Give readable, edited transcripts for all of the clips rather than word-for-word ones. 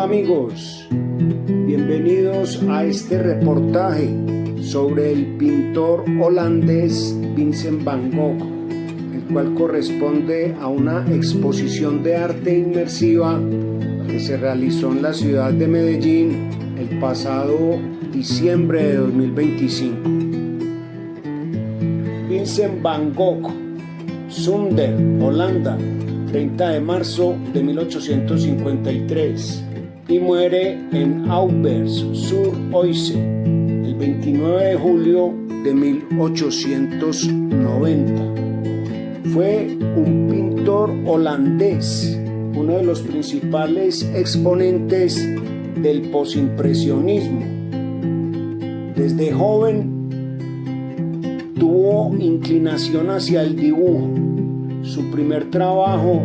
Hola amigos, bienvenidos a este reportaje sobre el pintor holandés Vincent van Gogh, el cual corresponde a una exposición de arte inmersiva que se realizó en la ciudad de Medellín el pasado diciembre de 2025. Vincent van Gogh, Zundert, Holanda, 30 de marzo de 1853, y muere en Auvers-sur-Oise el 29 de julio de 1890. Fue un pintor holandés, uno de los principales exponentes del posimpresionismo. Desde joven tuvo inclinación hacia el dibujo. Su primer trabajo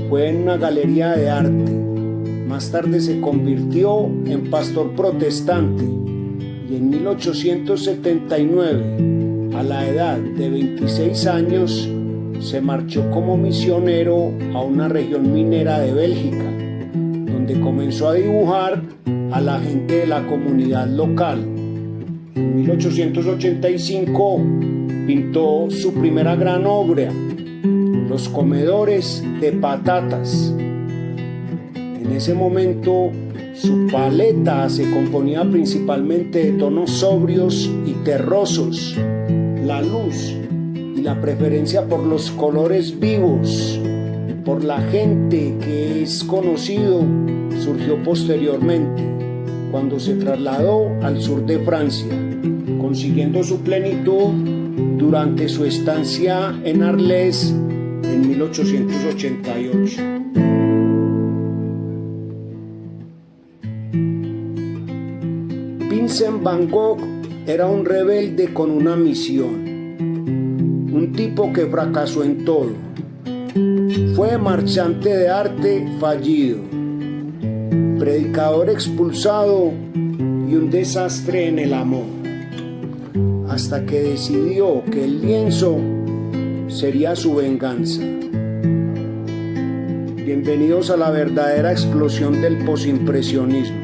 fue en una galería de arte. Más tarde se convirtió en pastor protestante y en 1879, a la edad de 26 años, se marchó como misionero a una región minera de Bélgica, donde comenzó a dibujar a la gente de la comunidad local. En 1885 pintó su primera gran obra, Los comedores de patatas. En ese momento su paleta se componía principalmente de tonos sobrios y terrosos. La luz y la preferencia por los colores vivos, por la gente que es conocido, surgió posteriormente, cuando se trasladó al sur de Francia, consiguiendo su plenitud durante su estancia en Arles en 1888. Vincent van Gogh era un rebelde con una misión, un tipo que fracasó en todo. Fue marchante de arte fallido, predicador expulsado y un desastre en el amor, hasta que decidió que el lienzo sería su venganza. Bienvenidos a la verdadera explosión del posimpresionismo.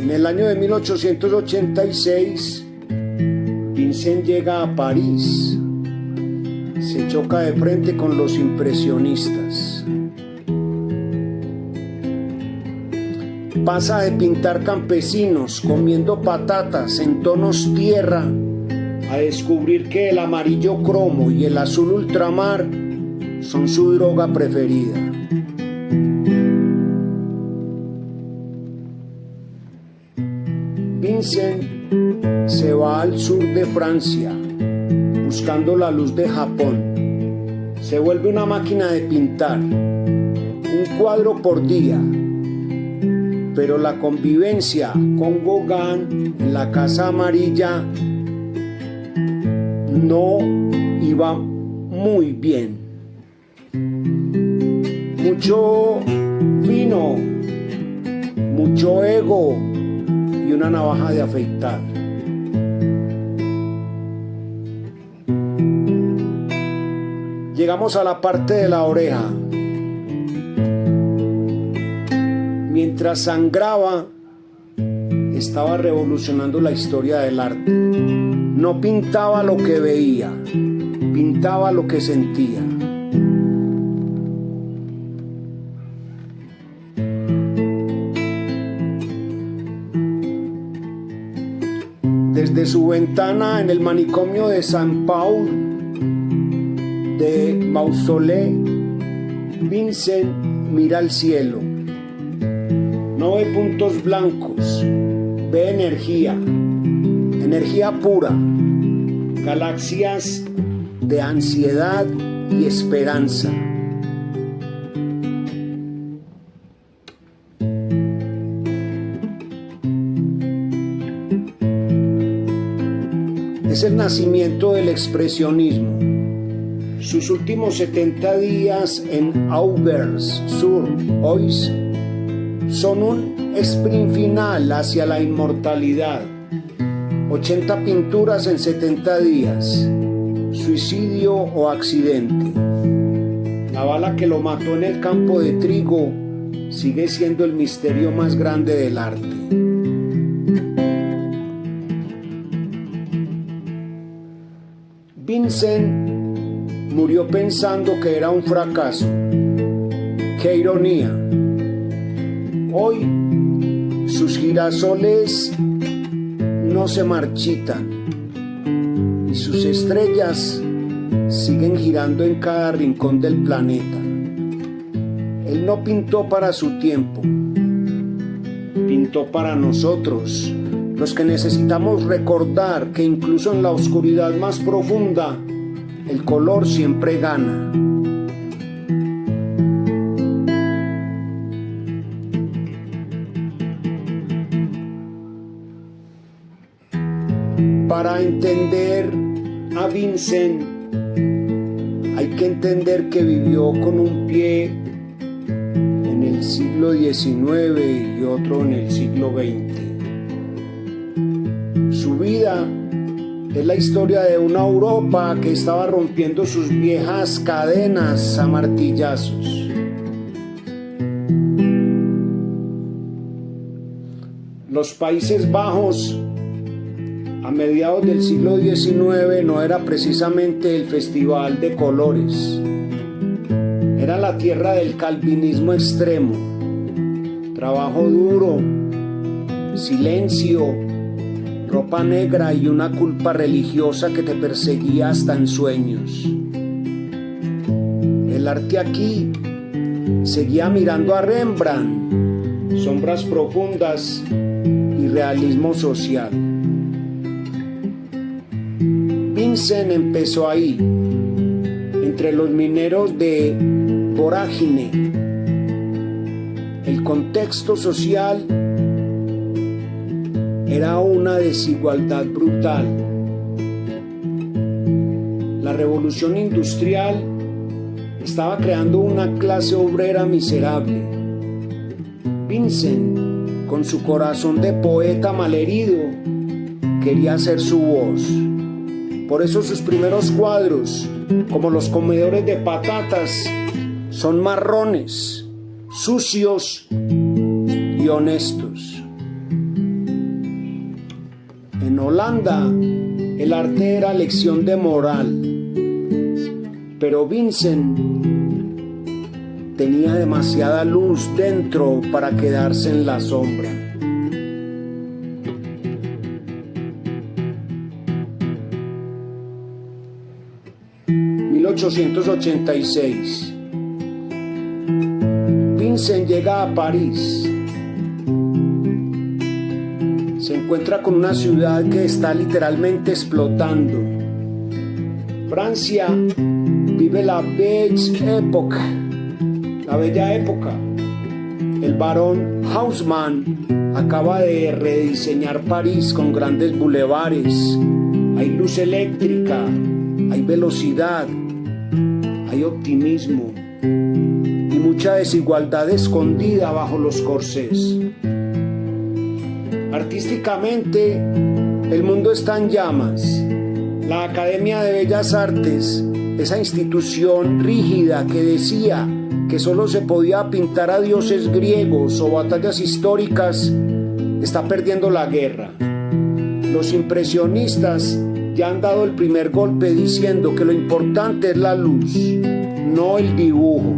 En el año de 1886, Vincent llega a París. Se choca de frente con los impresionistas. Pasa de pintar campesinos comiendo patatas en tonos tierra a descubrir que el amarillo cromo y el azul ultramar son su droga preferida. Vincent se va al sur de Francia buscando la luz de Japón. Se vuelve una máquina de pintar, un cuadro por día. Pero la convivencia con Gauguin en la Casa Amarilla no iba muy bien. Mucho vino, mucho ego y una navaja de afeitar. Llegamos a la parte de la oreja. Mientras sangraba, estaba revolucionando la historia del arte. No pintaba lo que veía, pintaba lo que sentía. Desde su ventana en el manicomio de Saint-Paul de Mausolée, Vincent mira al cielo. No ve puntos blancos, ve energía, energía pura, galaxias de ansiedad y esperanza. Es el nacimiento del expresionismo. Sus últimos 70 días en Auvers-sur-Oise son un sprint final hacia la inmortalidad. 80 pinturas en 70 días. suicidio o accidente. La bala que lo mató en el campo de trigo sigue siendo el misterio más grande del arte. Vincent murió pensando que era un fracaso. ¡Qué ironía! Hoy sus girasoles no se marchitan y sus estrellas siguen girando en cada rincón del planeta. Él no pintó para su tiempo, pintó para nosotros, los que necesitamos recordar que incluso en la oscuridad más profunda, el color siempre gana. Para entender a Vincent, hay que entender que vivió con un pie en el siglo XIX y otro en el siglo XX. Su vida es la historia de una Europa que estaba rompiendo sus viejas cadenas a martillazos. Los Países Bajos a mediados del siglo XIX no era precisamente el festival de colores, era la tierra del calvinismo extremo, trabajo duro, silencio, ropa negra y una culpa religiosa que te perseguía hasta en sueños. El arte aquí seguía mirando a Rembrandt, sombras profundas y realismo social. Vincent empezó ahí, entre los mineros de vorágine. El contexto social era una desigualdad brutal. La revolución industrial estaba creando una clase obrera miserable. Vincent, con su corazón de poeta malherido, quería hacer su voz. Por eso sus primeros cuadros, como los comedores de patatas, son marrones, sucios y honestos. En Holanda, el arte era lección de moral, pero Vincent tenía demasiada luz dentro para quedarse en la sombra. ...1886... Vincent llega a París. Se encuentra con una ciudad que está literalmente explotando. Francia vive la Belle Époque, la bella época. El barón Haussmann acaba de rediseñar París con grandes bulevares. Hay luz eléctrica, hay velocidad, hay optimismo y mucha desigualdad escondida bajo los corsés. Artísticamente, el mundo está en llamas. La Academia de Bellas Artes, esa institución rígida que decía que solo se podía pintar a dioses griegos o batallas históricas, está perdiendo la guerra. Los impresionistas ya han dado el primer golpe diciendo que lo importante es la luz, no el dibujo.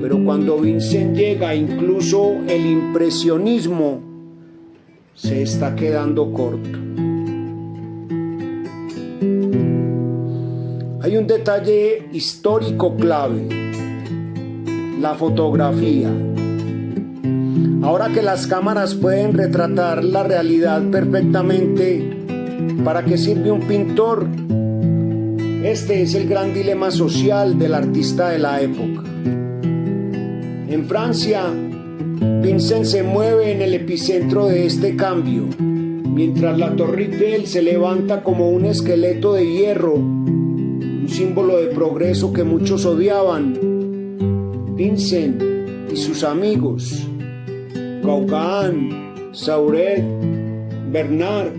Pero cuando Vincent llega, incluso el impresionismo se está quedando corto. Hay un detalle histórico clave: la fotografía. Ahora que las cámaras pueden retratar la realidad perfectamente, ¿para qué sirve un pintor? Este es el gran dilema social del artista de la época. En Francia, Vincent se mueve en el epicentro de este cambio, mientras la Torre Eiffel se levanta como un esqueleto de hierro, un símbolo de progreso que muchos odiaban. Vincent y sus amigos, Gauguin, Seurat, Bernard,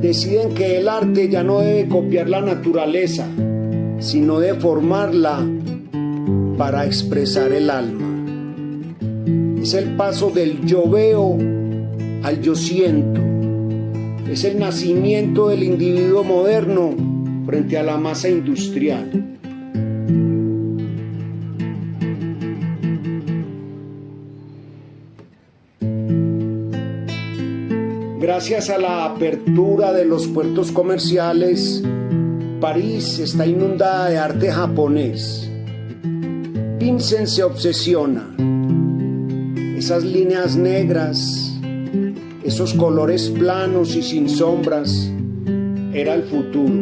deciden que el arte ya no debe copiar la naturaleza, sino de formarla para expresar el alma. Es el paso del yo veo al yo siento. Es el nacimiento del individuo moderno frente a la masa industrial. Gracias a la apertura de los puertos comerciales, París está inundada de arte japonés. Vincent se obsesiona. Esas líneas negras, esos colores planos y sin sombras, era el futuro.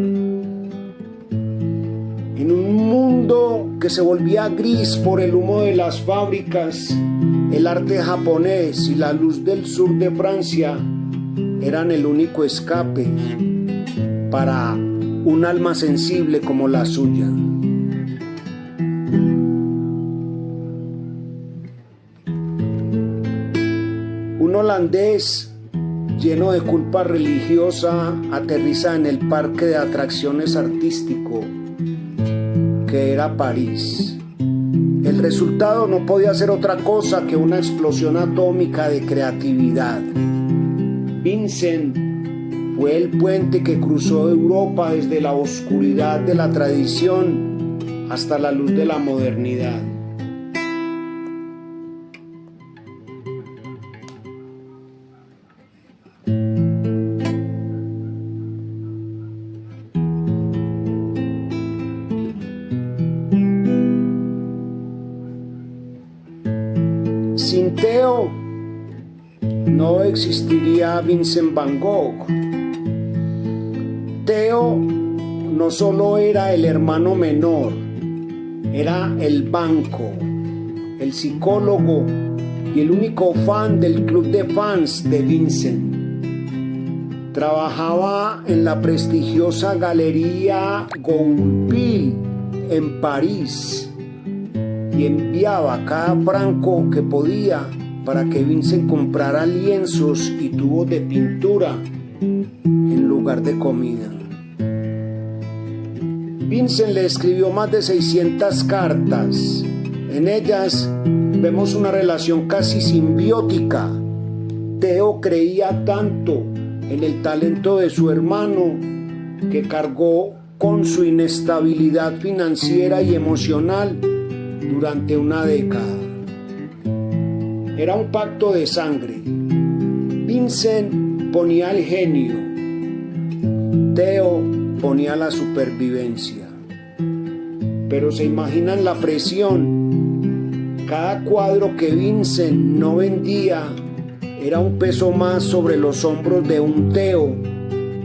En un mundo que se volvía gris por el humo de las fábricas, el arte japonés y la luz del sur de Francia eran el único escape para un alma sensible como la suya. Un holandés lleno de culpa religiosa aterriza en el parque de atracciones artístico que era París. El resultado no podía ser otra cosa que una explosión atómica de creatividad. Vincent fue el puente que cruzó Europa desde la oscuridad de la tradición hasta la luz de la modernidad. Sin Theo no existiría Vincent Van Gogh. Theo no solo era el hermano menor, era el banco, el psicólogo y el único fan del club de fans de Vincent. Trabajaba en la prestigiosa galería Goupil en París y enviaba cada franco que podía para que Vincent comprara lienzos y tubos de pintura en lugar de comida. Vincent le escribió más de 600 cartas. En ellas vemos una relación casi simbiótica. Theo creía tanto en el talento de su hermano que cargó con su inestabilidad financiera y emocional durante una década. Era un pacto de sangre. Vincent ponía el genio, Theo ponía la supervivencia. Pero se imaginan la presión. Cada cuadro que Vincent no vendía era un peso más sobre los hombros de un Theo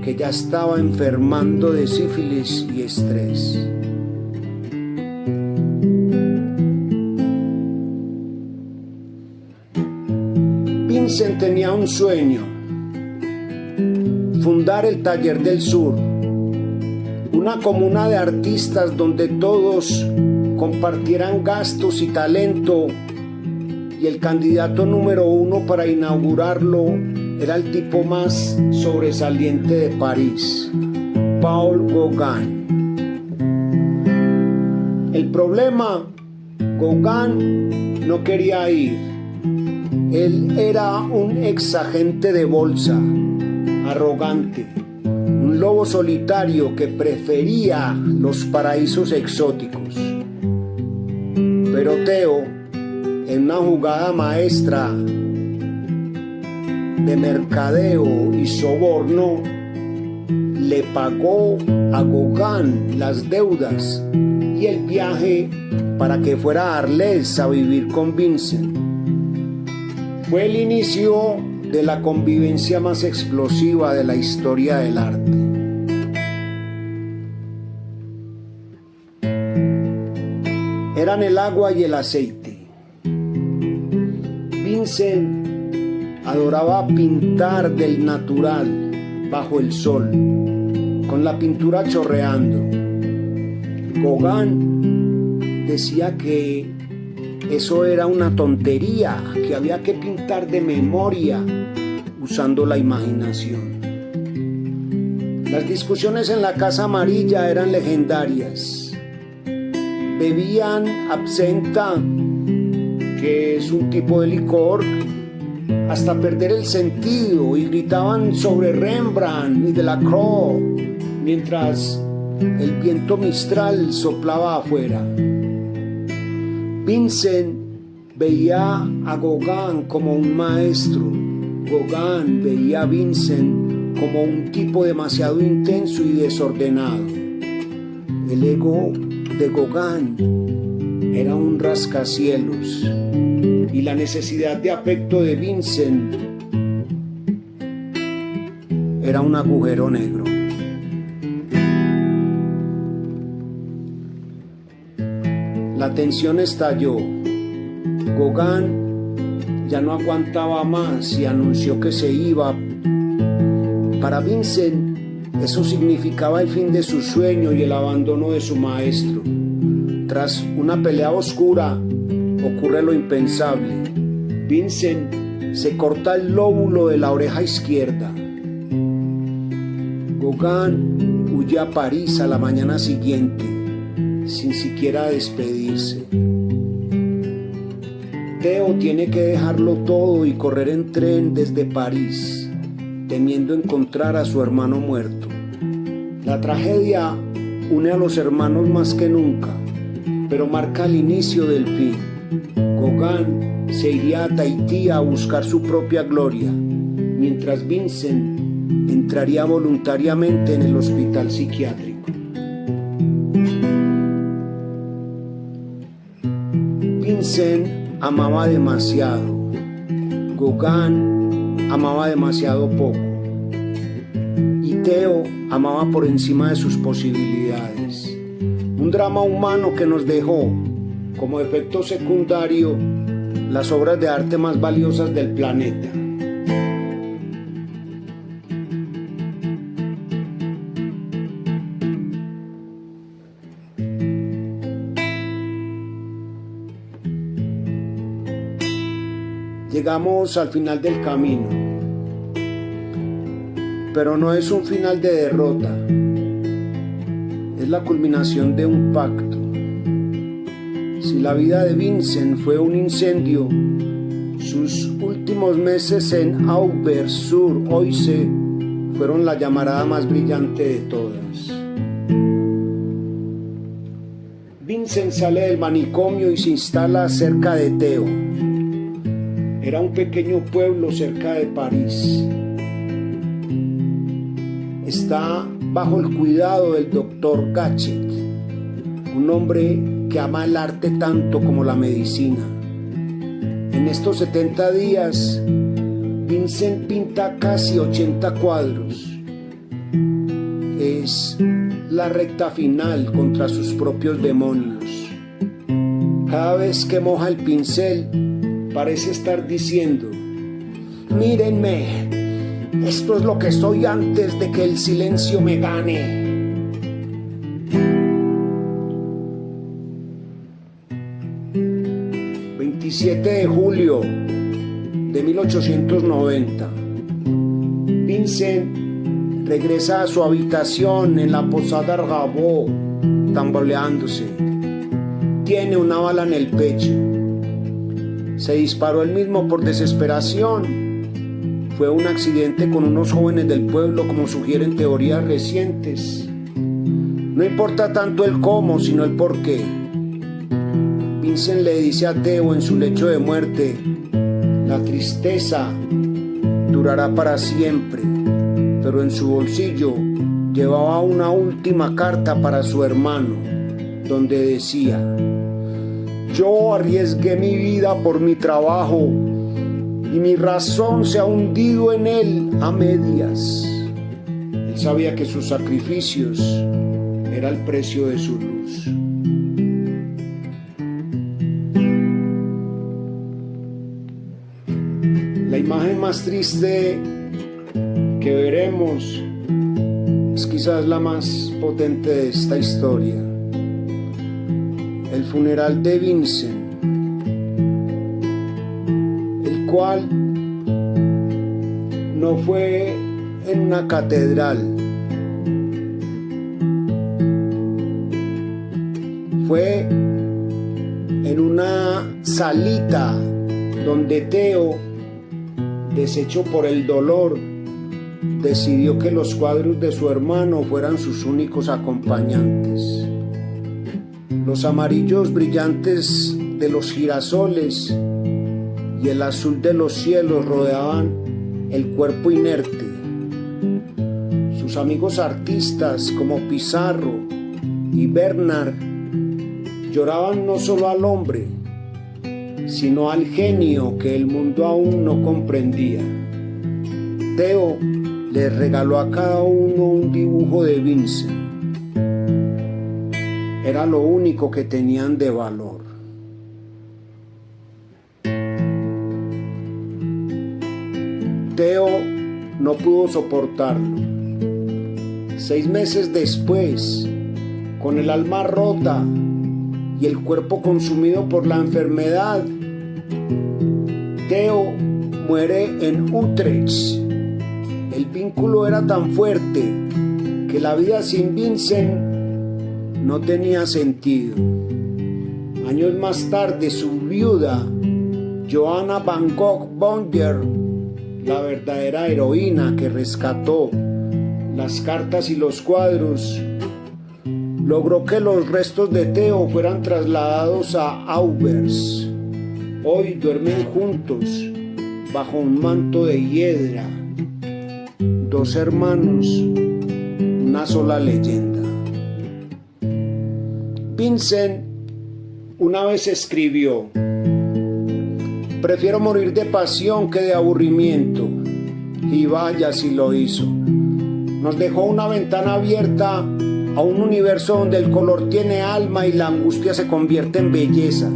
que ya estaba enfermando de sífilis y estrés. Vincent tenía un sueño: fundar el Taller del Sur, una comuna de artistas donde todos compartieran gastos y talento, y el candidato número 1 para inaugurarlo era el tipo más sobresaliente de París, Paul Gauguin. El problema: Gauguin no quería ir. Él era un exagente de bolsa, arrogante, un lobo solitario que prefería los paraísos exóticos. Pero Theo, en una jugada maestra de mercadeo y soborno, le pagó a Gauguin las deudas y el viaje para que fuera a Arles a vivir con Vincent. Fue el inicio de la convivencia más explosiva de la historia del arte. Eran el agua y el aceite. Vincent adoraba pintar del natural bajo el sol, con la pintura chorreando. Gauguin decía que eso era una tontería, que había que pintar de memoria usando la imaginación. Las discusiones en la Casa Amarilla eran legendarias. Bebían absenta, que es un tipo de licor, hasta perder el sentido, y gritaban sobre Rembrandt y Delacroix mientras el viento mistral soplaba afuera. Vincent veía a Gauguin como un maestro. Gauguin veía a Vincent como un tipo demasiado intenso y desordenado. El ego de Gauguin era un rascacielos y la necesidad de afecto de Vincent era un agujero negro. La tensión estalló. Gauguin ya no aguantaba más y anunció que se iba. Para Vincent, eso significaba el fin de su sueño y el abandono de su maestro. Tras una pelea oscura, ocurre lo impensable. Vincent se corta el lóbulo de la oreja izquierda. Gauguin huye a París a la mañana siguiente, sin siquiera despedirse. Theo tiene que dejarlo todo y correr en tren desde París, temiendo encontrar a su hermano muerto. La tragedia une a los hermanos más que nunca, pero marca el inicio del fin. Gauguin se iría a Tahití a buscar su propia gloria, mientras Vincent entraría voluntariamente en el hospital psiquiátrico. Vincent amaba demasiado. Gauguin amaba demasiado poco. Y Theo amaba por encima de sus posibilidades. Un drama humano que nos dejó, como efecto secundario, las obras de arte más valiosas del planeta. Llegamos al final del camino, pero no es un final de derrota, es la culminación de un pacto. Si la vida de Vincent fue un incendio, sus últimos meses en Auvers-sur-Oise fueron la llamarada más brillante de todas. Vincent sale del manicomio y se instala cerca de Theo. Era un pequeño pueblo cerca de París. Está bajo el cuidado del doctor Gachet, un hombre que ama el arte tanto como la medicina. En estos 70 días, Vincent pinta casi 80 cuadros. Es la recta final contra sus propios demonios. Cada vez que moja el pincel, parece estar diciendo: mírenme, esto es lo que soy antes de que el silencio me gane. ...27 de julio de 1890... Vincent regresa a su habitación en la Posada Argabó, tambaleándose. Tiene una bala en el pecho. Se disparó él mismo por desesperación. Fue un accidente con unos jóvenes del pueblo, como sugieren teorías recientes. No importa tanto el cómo, sino el por qué. Vincent le dice a Theo en su lecho de muerte: la tristeza durará para siempre, pero en su bolsillo llevaba una última carta para su hermano, donde decía: yo arriesgué mi vida por mi trabajo y mi razón se ha hundido en él a medias. Él sabía que sus sacrificios era el precio de su luz. La imagen más triste que veremos es quizás la más potente de esta historia: el funeral de Vincent, el cual no fue en una catedral, fue salita donde Teo, deshecho por el dolor, decidió que los cuadros de su hermano fueran sus únicos acompañantes. Los amarillos brillantes de los girasoles y el azul de los cielos rodeaban el cuerpo inerte. Sus amigos artistas como Pizarro y Bernard lloraban no solo al hombre, sino al genio que el mundo aún no comprendía. Teo les regaló a cada uno un dibujo de Vincent. Era lo único que tenían de valor. Teo no pudo soportarlo. 6 meses después, con el alma rota y el cuerpo consumido por la enfermedad, Teo muere en Utrecht. El vínculo era tan fuerte que la vida sin Vincent no tenía sentido. Años más tarde, su viuda, Johanna van Gogh Bonger, la verdadera heroína que rescató las cartas y los cuadros, logró que los restos de Teo fueran trasladados a Auvers. Hoy duermen juntos bajo un manto de hiedra, 2 hermanos, una sola leyenda. Vincent una vez escribió: prefiero morir de pasión que de aburrimiento. Y vaya si lo hizo. Nos dejó una ventana abierta a un universo donde el color tiene alma y la angustia se convierte en belleza.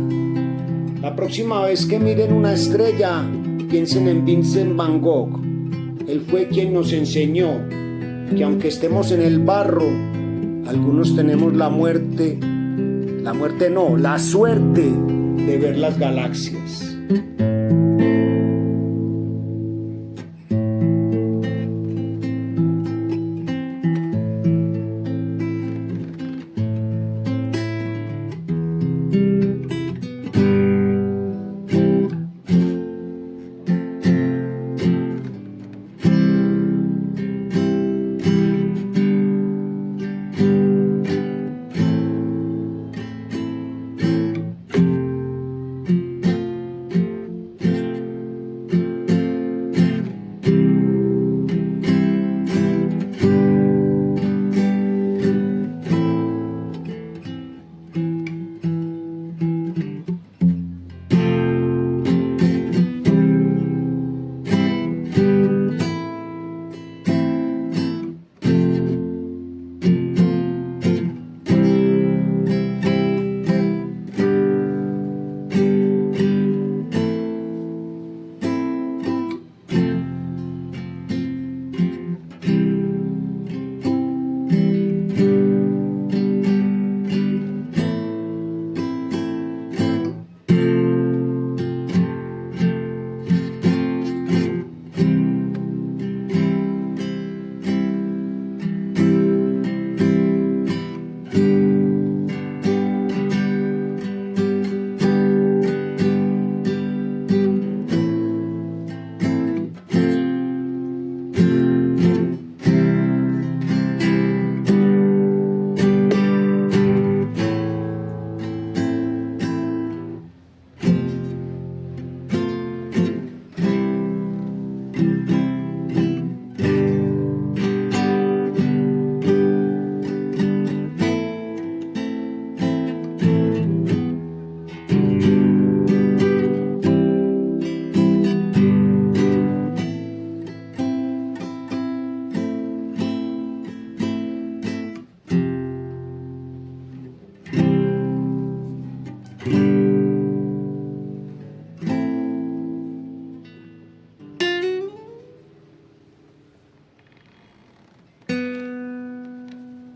La próxima vez que miren una estrella, piensen en Vincent van Gogh. Él fue quien nos enseñó que aunque estemos en el barro, algunos tenemos la suerte de ver las galaxias.